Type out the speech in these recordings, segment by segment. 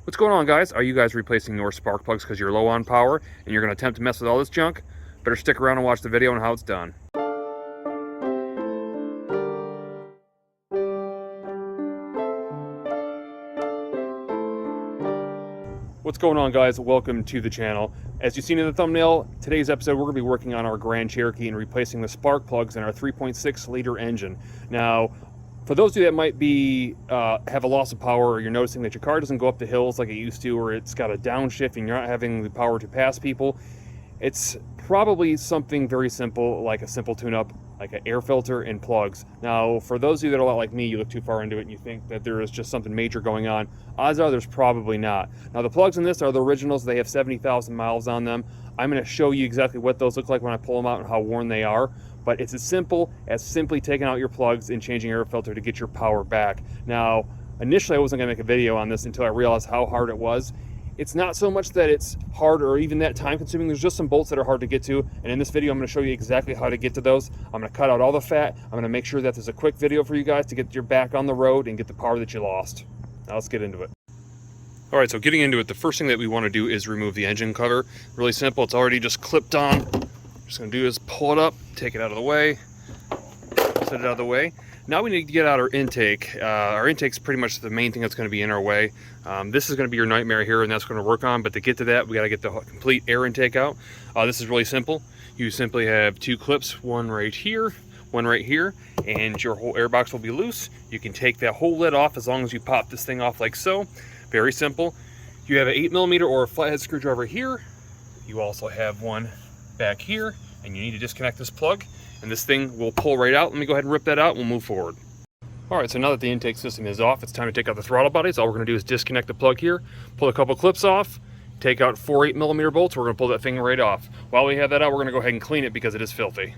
What's going on, guys? Are you guys replacing your spark plugs because you're low on power and you're going to attempt to mess with all this junk? Better stick around and watch the video on how it's done. What's going on, guys? Welcome to the channel. As you've seen in the thumbnail, today's episode we're going to be working on our Grand Cherokee and replacing the spark plugs in our 3.6 liter engine. Now, for those of you that might be have a loss of power, or you're noticing that your car doesn't go up the hills like it used to, or it's got a downshift and you're not having the power to pass people, it's probably something very simple, like a simple tune-up, like an air filter and plugs. Now, for those of you that are a lot like me, you look too far into it and you think that there is just something major going on. Odds are there's probably not. Now, the plugs in this are the originals. They have 70,000 miles on them. I'm going to show you exactly what those look like when I pull them out and how worn they are. But it's as simple as simply taking out your plugs and changing your air filter to get your power back. Now, initially I wasn't going to make a video on this until I realized how hard it was. It's not so much that it's hard or even that time consuming. There's just some bolts that are hard to get to. And in this video, I'm going to show you exactly how to get to those. I'm going to cut out all the fat. I'm going to make sure that there's a quick video for you guys to get your back on the road and get the power that you lost. Now let's get into it. All right, so getting into it, the first thing that we want to do is remove the engine cover. Really simple. It's already just clipped on. Just going to do is pull it up, take it out of the way, set it out of the way. Now we need to get out our intake. Our intake's pretty much the main thing that's going to be in our way. This is going to be your nightmare here, and that's going to work on. But to get to that, we got to get the complete air intake out. This is really simple. You simply have two clips, one right here, and your whole air box will be loose. You can take that whole lid off as long as you pop this thing off like so. Very simple. You have an 8mm or a flathead screwdriver here. You also have one back here, and you need to disconnect this plug, and this thing will pull right out. Let me go ahead and rip that out and we'll move forward. All right, so now that the intake system is off, it's time to take out the throttle bodies. All we're going to do is disconnect the plug here, pull a couple clips off, take out 4 8mm bolts. We're going to pull that thing right off. While we have that out, we're going to go ahead and clean it because it is filthy.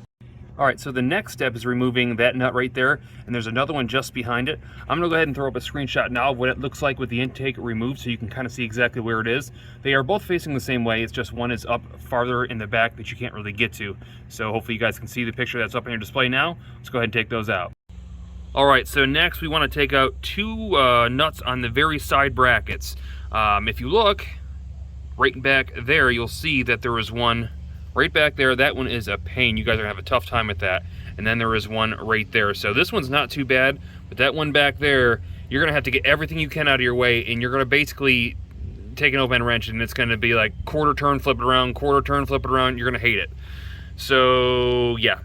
All right, so the next step is removing that nut right there, and there's another one just behind it. I'm gonna go ahead and throw up a screenshot now of what it looks like with the intake removed so you can kind of see exactly where it is. They are both facing the same way, it's just one is up farther in the back that you can't really get to. So hopefully you guys can see the picture that's up on your display now. Let's go ahead and take those out. All right, so next we wanna take out two nuts on the very side brackets. If you look right back there, you'll see that there is one right back there. That one is a pain. You guys are gonna have a tough time with that. And then there is one right there. So this one's not too bad, but that one back there, you're gonna have to get everything you can out of your way, and you're gonna basically take an open wrench, and it's gonna be like quarter turn, flip it around, quarter turn, flip it around. You're gonna hate it. So yeah.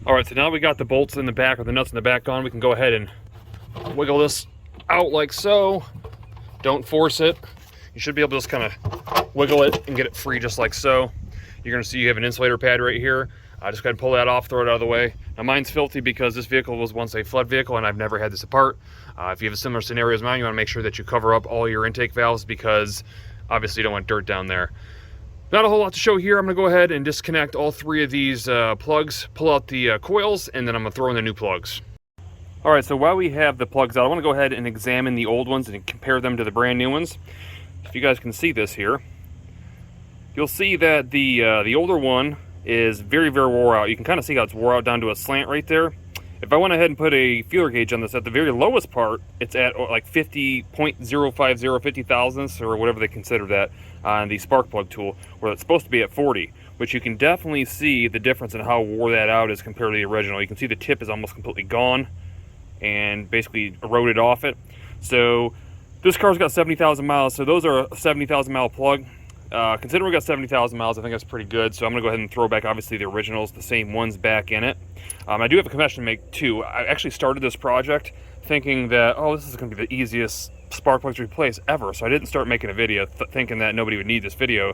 All right, so now we got the bolts in the back, or the nuts in the back on, we can go ahead and wiggle this out like so. Don't force it. You should be able to just kind of wiggle it and get it free just like so. You're going to see you have an insulator pad right here. Just go ahead and pull that off, throw it out of the way. Now mine's filthy because this vehicle was once a flood vehicle and I've never had this apart. If you have a similar scenario as mine, you want to make sure that you cover up all your intake valves because obviously you don't want dirt down there. Not a whole lot to show here. I'm going to go ahead and disconnect all three of these plugs, pull out the coils, and then I'm going to throw in the new plugs. All right, so while we have the plugs out, I want to go ahead and examine the old ones and compare them to the brand new ones. If you guys can see this here, you'll see that the older one is very, very wore out. You can kind of see how it's wore out down to a slant right there. If I went ahead and put a feeler gauge on this, at the very lowest part, it's at like 50.050, 50 thousandths, or whatever they consider that on the spark plug tool, where it's supposed to be at 40. But you can definitely see the difference in how wore that out is compared to the original. You can see the tip is almost completely gone and basically eroded off it. So this car's got 70,000 miles, so those are a 70,000 mile plug. Considering we got 70,000 miles, I think that's pretty good. So I'm gonna go ahead and throw back, obviously, the originals, the same ones back in it. I do have a confession to make too. I actually started this project thinking that, oh, this is gonna be the easiest spark plugs to replace ever. So I didn't start making a video thinking that nobody would need this video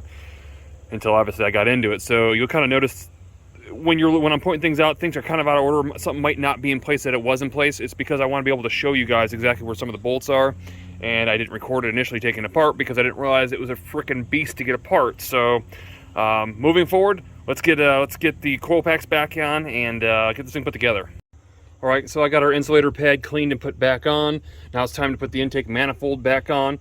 until obviously I got into it. So you'll kind of notice when I'm pointing things out, things are kind of out of order. Something might not be in place that it was in place. It's because I want to be able to show you guys exactly where some of the bolts are. And I didn't record it initially taking it apart because I didn't realize it was a freaking beast to get apart. So moving forward, let's get the coil packs back on and get this thing put together. All right, so I got our insulator pad cleaned and put back on. Now it's time to put the intake manifold back on.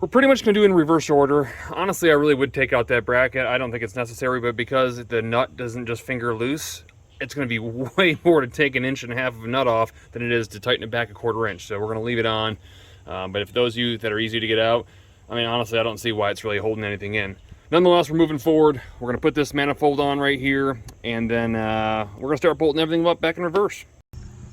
We're pretty much gonna do it in reverse order. Honestly, I really would take out that bracket. I don't think it's necessary, but because the nut doesn't just finger loose, it's gonna be way more to take 1.5 inches of a nut off than it is to tighten it back 1/4 inch. So we're gonna leave it on. But if those of you that are easy to get out, I mean, honestly, I don't see why it's really holding anything in. Nonetheless, we're moving forward. We're going to put this manifold on right here, and then we're going to start bolting everything up back in reverse.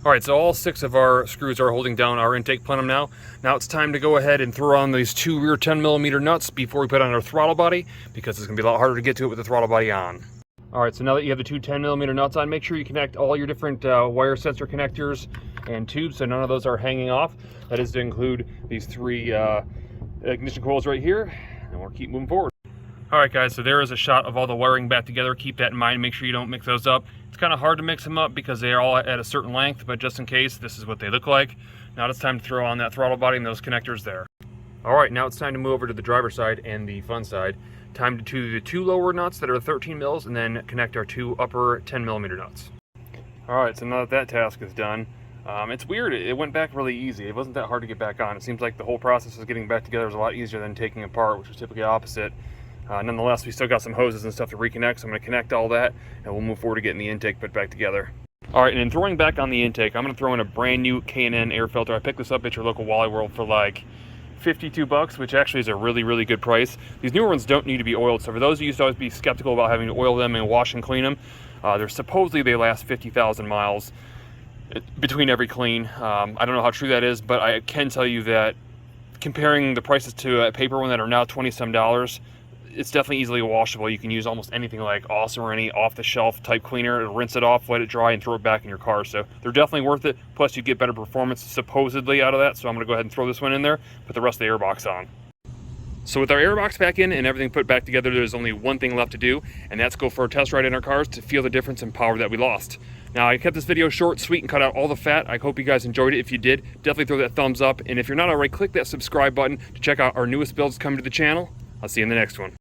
All right, so all 6 of our screws are holding down our intake plenum now. Now it's time to go ahead and throw on these 2 rear 10mm nuts before we put on our throttle body, because it's going to be a lot harder to get to it with the throttle body on. All right, so now that you have the 2 10mm nuts on, make sure you connect all your different wire sensor connectors and tubes so none of those are hanging off. That is to include these 3 ignition coils right here, and we'll keep moving forward. All right, guys, so there is a shot of all the wiring back together. Keep that in mind. Make sure you don't mix those up. It's kind of hard to mix them up because they are all at a certain length, but just in case, this is what they look like. Now it's time to throw on that throttle body and those connectors there. All right, now it's time to move over to the driver's side and the fun side. Time to do the 2 lower nuts that are 13 mils and then connect our 2 upper 10mm nuts. All right, so now that that task is done, it's weird. It went back really easy. It wasn't that hard to get back on. It seems like the whole process of getting back together was a lot easier than taking apart, which was typically opposite. Nonetheless, we still got some hoses and stuff to reconnect, so I'm going to connect all that, and we'll move forward to getting the intake put back together. All right, and in throwing back on the intake, I'm going to throw in a brand new K&N air filter. I picked this up at your local Wally World for like $52, which actually is a really, really good price. These newer ones don't need to be oiled, so for those of you who used to always be skeptical about having to oil them and wash and clean them, supposedly they last 50,000 miles between every clean. I don't know how true that is, but I can tell you that comparing the prices to a paper one that are now $20-some, it's definitely easily washable. You can use almost anything like Awesome or any off-the-shelf type cleaner, rinse it off, let it dry, and throw it back in your car. So they're definitely worth it. Plus, you get better performance supposedly out of that. So I'm going to go ahead and throw this one in there, put the rest of the airbox on. So with our airbox back in and everything put back together, there's only one thing left to do, and that's go for a test ride in our cars to feel the difference in power that we lost. Now, I kept this video short, sweet, and cut out all the fat. I hope you guys enjoyed it. If you did, definitely throw that thumbs up. And if you're not already, click that subscribe button to check out our newest builds coming to the channel. I'll see you in the next one.